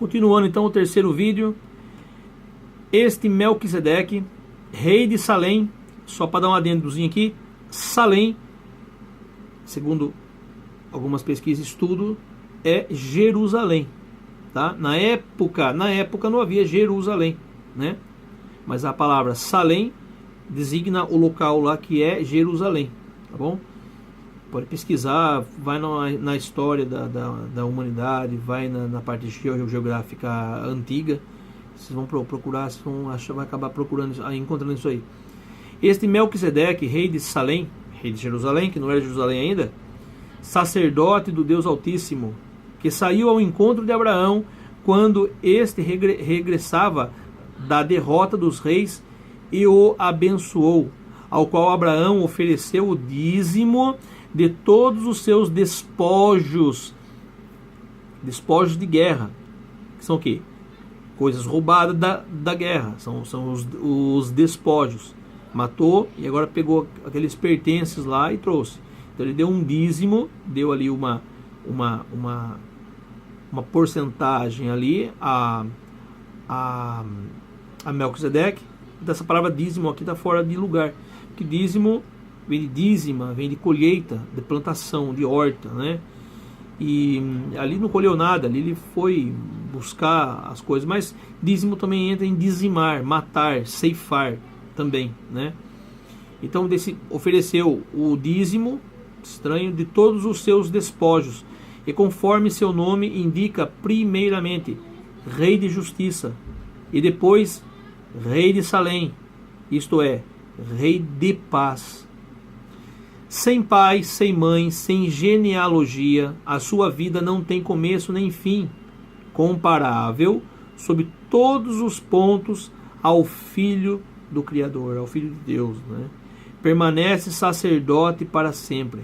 Continuando então o terceiro vídeo. Este Melquisedeque, rei de Salém, só para dar um adendozinho aqui, Salém, segundo algumas pesquisas e estudo, é Jerusalém, tá? Na época não havia Jerusalém, né? Mas a palavra Salém designa o local lá que é Jerusalém, tá bom? Pode pesquisar, vai na história da humanidade, vai na parte geográfica antiga, vocês vão procurar, vocês vão achar, vai acabar procurando, encontrando isso aí. Este Melquisedeque, rei de Salém, rei de Jerusalém, que não era Jerusalém ainda, sacerdote do Deus Altíssimo, que saiu ao encontro de Abraão quando este regressava da derrota dos reis e o abençoou, ao qual Abraão ofereceu o dízimo de todos os seus despojos de guerra, que são o quê? Coisas roubadas da guerra, são os despojos. Matou e agora pegou aqueles pertences lá e trouxe. Então ele deu um dízimo, deu ali uma porcentagem ali a Melquisedeque. Dessa palavra dízimo aqui está fora de lugar, porque dízimo vem de dízima, vem de colheita, de plantação, de horta, né? E ali não colheu nada, ali ele foi buscar as coisas, mas dízimo também entra em dizimar, matar, ceifar também, né? Então ofereceu o dízimo, estranho, de todos os seus despojos, e conforme seu nome indica, primeiramente rei de justiça, e depois rei de Salém, isto é, rei de paz. Sem pai, sem mãe, sem genealogia, a sua vida não tem começo nem fim, comparável, sob todos os pontos, ao Filho do Criador, ao Filho de Deus, né? Permanece sacerdote para sempre.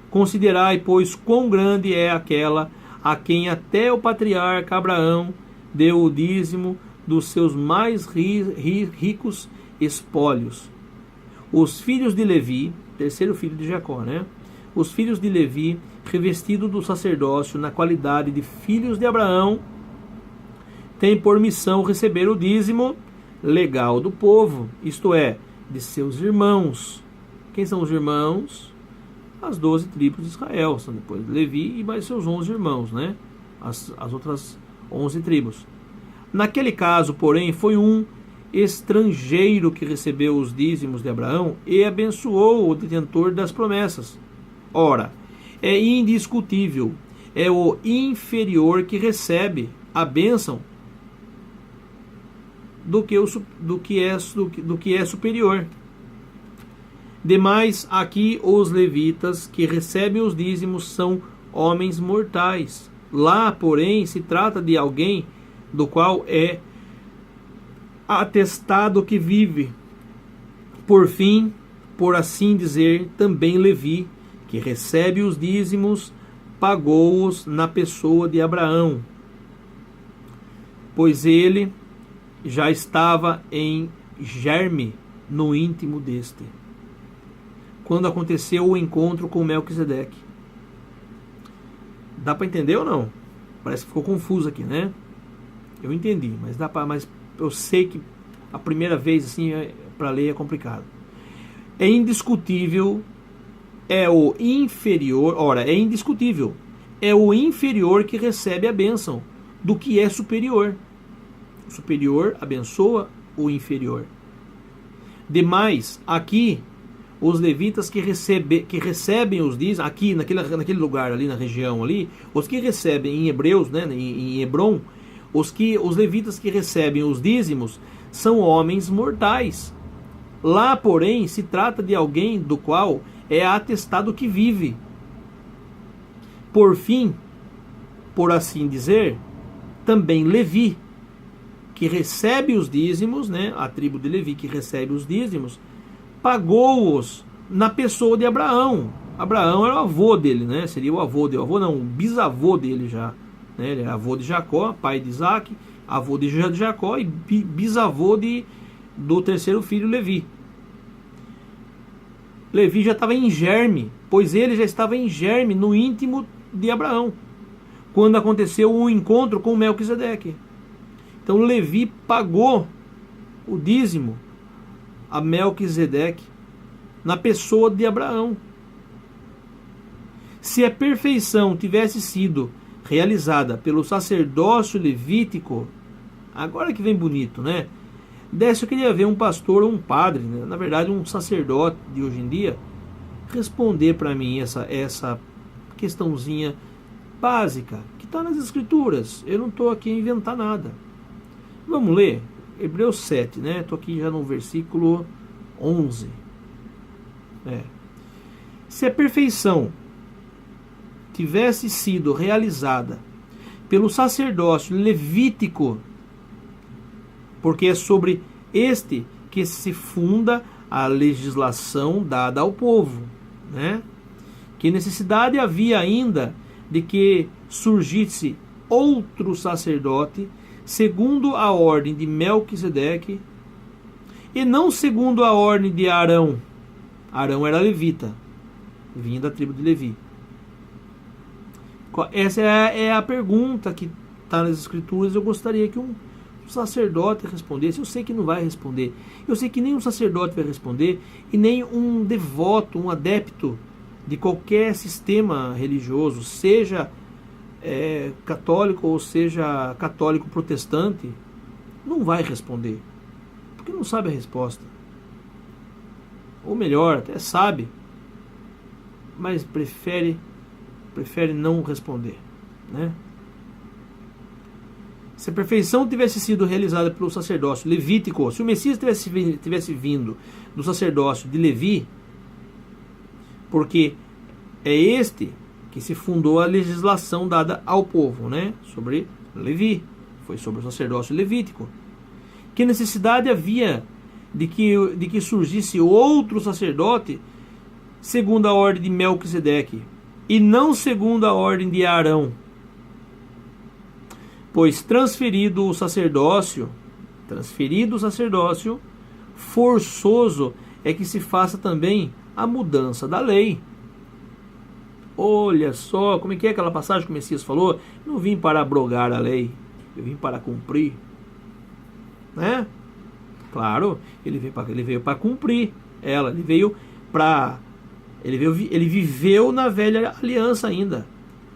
Considerai, pois, quão grande é aquela a quem até o patriarca Abraão deu o dízimo dos seus mais ricos espólios. Os filhos de Levi, terceiro filho de Jacó, né? Os filhos de Levi, revestidos do sacerdócio na qualidade de filhos de Abraão, têm por missão receber o dízimo legal do povo, isto é, de seus irmãos. Quem são os irmãos? As 12 tribos de Israel, são depois Levi e mais seus 11 irmãos, né? As outras 11 tribos. Naquele caso, porém, foi um estrangeiro que recebeu os dízimos de Abraão e abençoou o detentor das promessas. Ora, é indiscutível, é o inferior que recebe a bênção do que é superior. Demais, aqui os levitas que recebem os dízimos são homens mortais. Lá, porém, se trata de alguém do qual é atestado que vive. Por fim, por assim dizer, também Levi, que recebe os dízimos, pagou-os na pessoa de Abraão, pois ele já estava em germe no íntimo deste, quando aconteceu o encontro com Melquisedeque. Dá para entender ou não? Parece que ficou confuso aqui, né? Eu entendi, mas eu sei que a primeira vez assim para ler é complicado. É indiscutível, é o inferior, é indiscutível, é o inferior que recebe a bênção do que é superior. O superior abençoa o inferior. Demais, aqui, os levitas que recebem os dízimos, aqui naquele lugar ali na região ali, os que recebem em Hebreus, né, em Hebron, os levitas que recebem os dízimos são homens mortais. Lá, porém, se trata de alguém do qual é atestado que vive. Por fim, por assim dizer, também Levi, que recebe os dízimos, né, a tribo de Levi que recebe os dízimos, pagou-os na pessoa de Abraão. Abraão era o avô dele, né? Seria o avô dele, o bisavô dele já. Né? Ele era avô de Jacó, pai de Isaac, avô de Jacó e bisavô do terceiro filho Levi. Levi já estava em germe, pois ele já estava em germe no íntimo de Abraão, quando aconteceu o encontro com Melquisedeque. Então Levi pagou o dízimo a Melquisedeque na pessoa de Abraão. Se a perfeição tivesse sido realizada pelo sacerdócio levítico, agora que vem bonito, né? Desse eu queria ver um pastor ou um padre, né? Na verdade um sacerdote de hoje em dia, responder para mim essa questãozinha básica que está nas escrituras. Eu não estou aqui a inventar nada. Vamos ler Hebreus 7, né? Estou aqui já no versículo 11. Se a perfeição tivesse sido realizada pelo sacerdócio levítico, porque é sobre este que se funda a legislação dada ao povo, né? Que necessidade havia ainda de que surgisse outro sacerdote segundo a ordem de Melquisedeque e não segundo a ordem de Arão. Arão era levita, vinha da tribo de Levi. Essa é a pergunta que está nas escrituras. Eu gostaria que um sacerdote respondesse. Eu sei que não vai responder. Eu sei que nem um sacerdote vai responder e nem um devoto, um adepto de qualquer sistema religioso, seja católico ou seja católico protestante, não vai responder, porque não sabe a resposta. Ou melhor, até sabe, mas prefere não responder, né? Se a perfeição tivesse sido realizada pelo sacerdócio levítico, se o Messias tivesse vindo do sacerdócio de Levi, porque é este que se fundou a legislação dada ao povo, né? Sobre Levi, foi sobre o sacerdócio levítico. Que necessidade havia de que surgisse outro sacerdote segundo a ordem de Melquisedeque e não segundo a ordem de Arão? Pois transferido o sacerdócio, forçoso é que se faça também a mudança da lei. Olha só, como é que é aquela passagem que o Messias falou? Não vim para abrogar a lei, eu vim para cumprir, né? Claro, ele veio para cumprir ela, ele viveu na velha aliança ainda.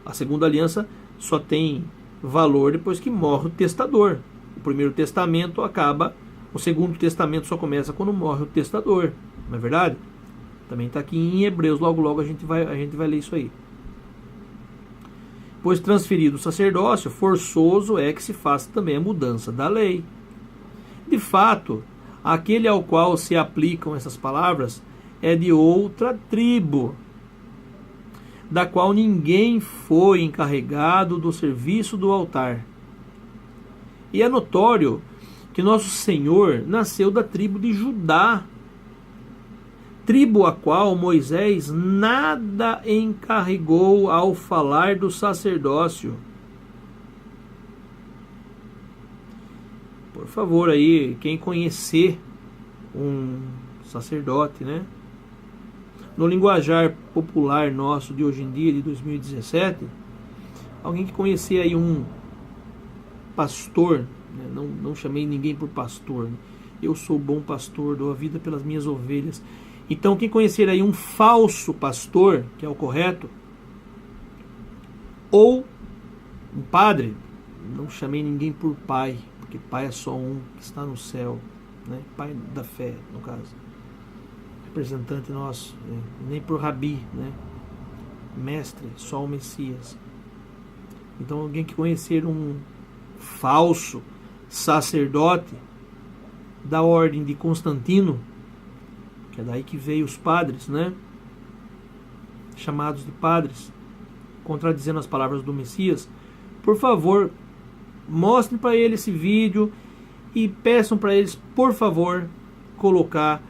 A segunda aliança só tem valor depois que morre o testador. O primeiro testamento acaba, o segundo testamento só começa quando morre o testador, não é verdade? Também está aqui em Hebreus, logo a gente vai ler isso aí. Pois transferido o sacerdócio, forçoso é que se faça também a mudança da lei. De fato, aquele ao qual se aplicam essas palavras é de outra tribo, da qual ninguém foi encarregado do serviço do altar. E é notório que nosso Senhor nasceu da tribo de Judá, tribo a qual Moisés nada encarregou ao falar do sacerdócio. Por favor, aí, quem conhecer um sacerdote, né? No linguajar popular nosso de hoje em dia, de 2017, alguém que conhecer aí um pastor, né? Não chamei ninguém por pastor, né? Eu sou bom pastor, dou a vida pelas minhas ovelhas. Então, quem conhecer aí um falso pastor, que é o correto, ou um padre, não chamei ninguém por pai, porque pai é só um que está no céu, né? Pai da fé, no caso. Representante nosso, né? Nem por rabi, né? Mestre, só o Messias. Então, alguém que conhecer um falso sacerdote da ordem de Constantino, que é daí que veio os padres, né? Chamados de padres, contradizendo as palavras do Messias, por favor, mostrem para ele esse vídeo e peçam para eles, por favor, colocar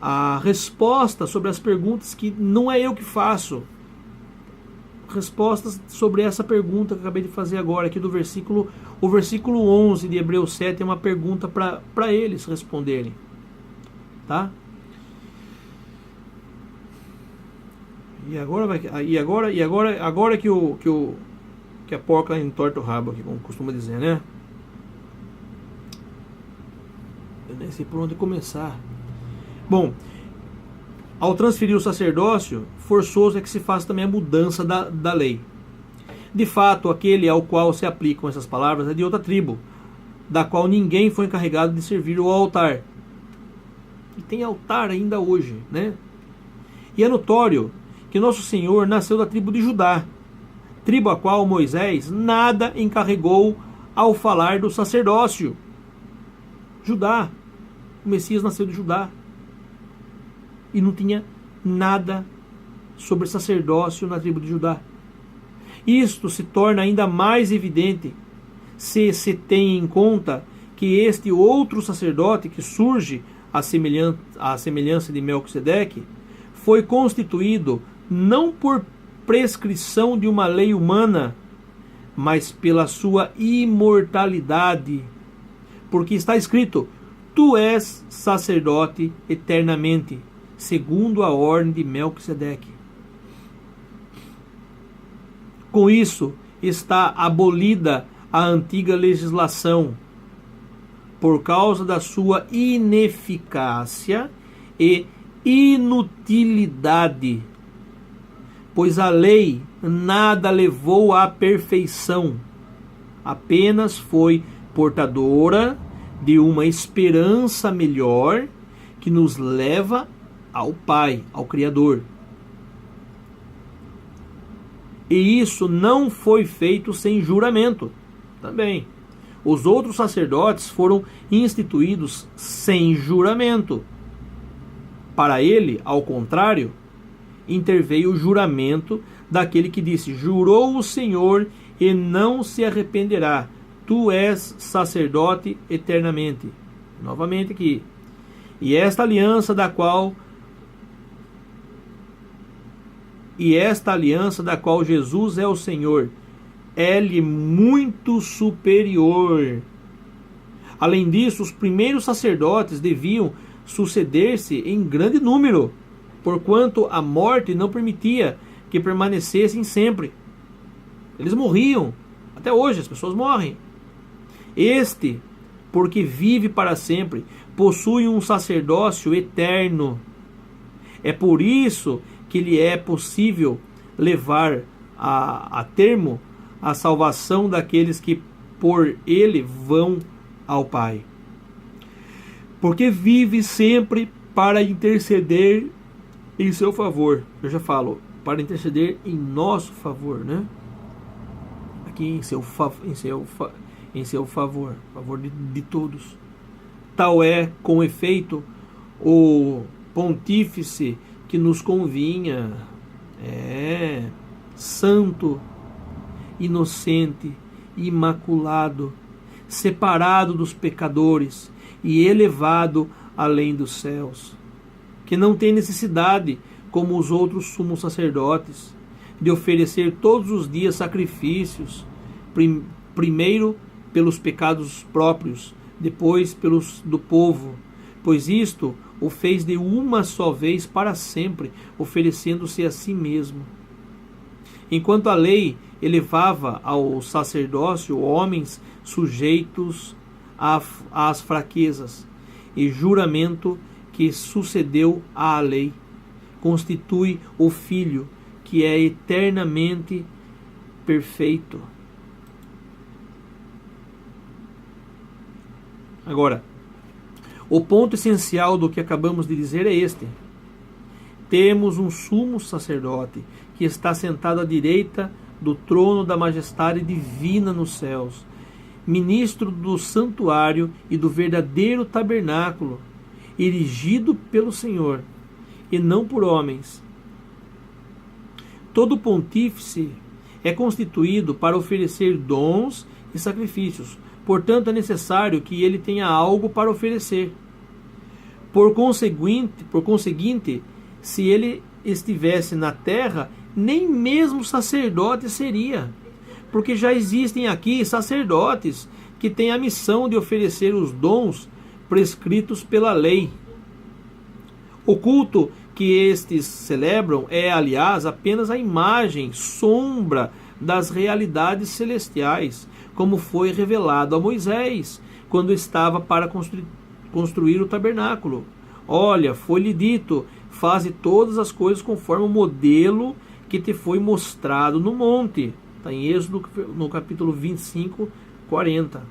a resposta sobre as perguntas que não é eu que faço. Respostas sobre essa pergunta que eu acabei de fazer agora aqui do versículo, o versículo 11 de Hebreus 7 é uma pergunta para eles responderem, tá? E agora que que a porca entorta o rabo aqui, como costuma dizer, né? Eu nem sei por onde começar. Bom, ao transferir o sacerdócio, forçoso é que se faça também a mudança da lei. De fato, aquele ao qual se aplicam essas palavras é de outra tribo, da qual ninguém foi encarregado de servir o altar. E tem altar ainda hoje, né? E é notório que Nosso Senhor nasceu da tribo de Judá, tribo a qual Moisés nada encarregou ao falar do sacerdócio. Judá, o Messias nasceu de Judá. E não tinha nada sobre sacerdócio na tribo de Judá. Isto se torna ainda mais evidente se tem em conta que este outro sacerdote que surge à semelhança de Melquisedeque foi constituído não por prescrição de uma lei humana, mas pela sua imortalidade. Porque está escrito: tu és sacerdote eternamente, segundo a ordem de Melquisedeque. Com isso, está abolida a antiga legislação, por causa da sua ineficácia e inutilidade, pois a lei nada levou à perfeição, apenas foi portadora de uma esperança melhor que nos leva ao Pai, ao Criador. E isso não foi feito sem juramento. Também. Os outros sacerdotes foram instituídos sem juramento. Para ele, ao contrário, interveio o juramento daquele que disse: jurou o Senhor e não se arrependerá. Tu és sacerdote eternamente. Novamente aqui. E esta aliança da qual Jesus é o Senhor, é-lhe muito superior. Além disso, os primeiros sacerdotes deviam suceder-se em grande número, porquanto a morte não permitia que permanecessem sempre. Eles morriam. Até hoje as pessoas morrem. Este, porque vive para sempre, possui um sacerdócio eterno. É por isso que lhe é possível levar a termo a salvação daqueles que por ele vão ao Pai. Porque vive sempre para interceder em seu favor. Eu já falo, para interceder em nosso favor, né? Aqui em seu favor, favor de todos. Tal é, com efeito, o pontífice que nos convinha, santo, inocente, imaculado, separado dos pecadores e elevado além dos céus, que não tem necessidade, como os outros sumos sacerdotes, de oferecer todos os dias sacrifícios, primeiro pelos pecados próprios, depois pelos do povo, pois isto o fez de uma só vez para sempre, oferecendo-se a si mesmo. Enquanto a lei elevava ao sacerdócio homens sujeitos às fraquezas, e juramento que sucedeu à lei constitui o Filho, que é eternamente perfeito. Agora, o ponto essencial do que acabamos de dizer é este: temos um sumo sacerdote que está sentado à direita do trono da majestade divina nos céus, ministro do santuário e do verdadeiro tabernáculo, erigido pelo Senhor e não por homens. Todo pontífice é constituído para oferecer dons e sacrifícios. Portanto, é necessário que ele tenha algo para oferecer. Por conseguinte, se ele estivesse na terra, nem mesmo sacerdote seria, porque já existem aqui sacerdotes que têm a missão de oferecer os dons prescritos pela lei. O culto que estes celebram é, aliás, apenas a imagem, sombra das realidades celestiais, como foi revelado a Moisés, quando estava para construir o tabernáculo. Olha, foi-lhe dito, faze todas as coisas conforme o modelo que te foi mostrado no monte. Está em Êxodo, no capítulo 25, 40.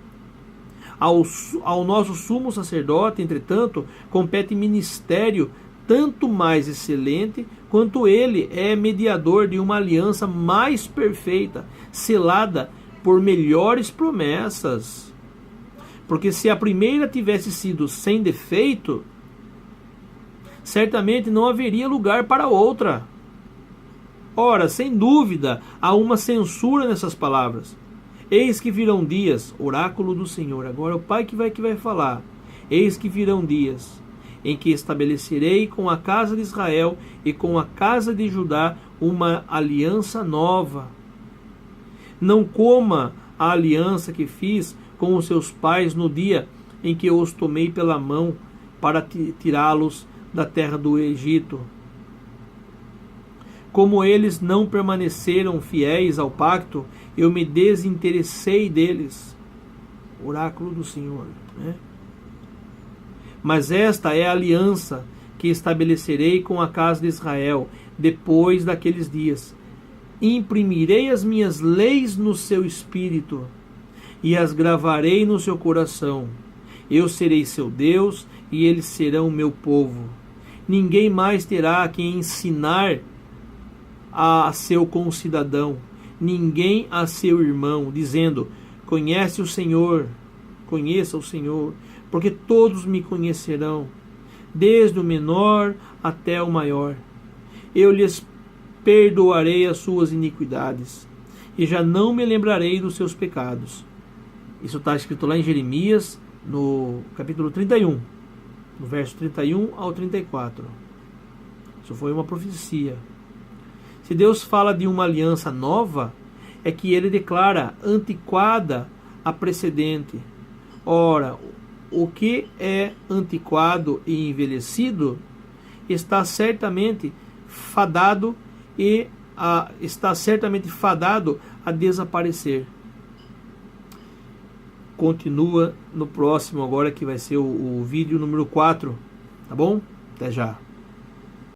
Ao nosso sumo sacerdote, entretanto, compete ministério tanto mais excelente, quanto ele é mediador de uma aliança mais perfeita, selada por melhores promessas. Porque se a primeira tivesse sido sem defeito, certamente não haveria lugar para outra. Ora, sem dúvida, há uma censura nessas palavras. Eis que virão dias, oráculo do Senhor. Agora é o Pai que vai falar. Eis que virão dias, em que estabelecerei com a casa de Israel e com a casa de Judá uma aliança nova. Não coma a aliança que fiz com os seus pais no dia em que eu os tomei pela mão para tirá-los da terra do Egito. Como eles não permaneceram fiéis ao pacto, eu me desinteressei deles. Oráculo do Senhor, né? Mas esta é a aliança que estabelecerei com a casa de Israel depois daqueles dias. Imprimirei as minhas leis no seu espírito e as gravarei no seu coração. Eu serei seu Deus e eles serão meu povo. Ninguém mais terá que ensinar a seu concidadão, ninguém a seu irmão, dizendo: conheça o Senhor, porque todos me conhecerão, desde o menor até o maior. Eu lhes perdoarei as suas iniquidades, e já não me lembrarei dos seus pecados. Isso está escrito lá em Jeremias, no capítulo 31, no verso 31 ao 34. Isso foi uma profecia. Se Deus fala de uma aliança nova, é que ele declara antiquada a precedente. Ora, o que é antiquado e envelhecido está certamente fadado a desaparecer. Continua no próximo agora, que vai ser o vídeo número 4, tá bom? Até já.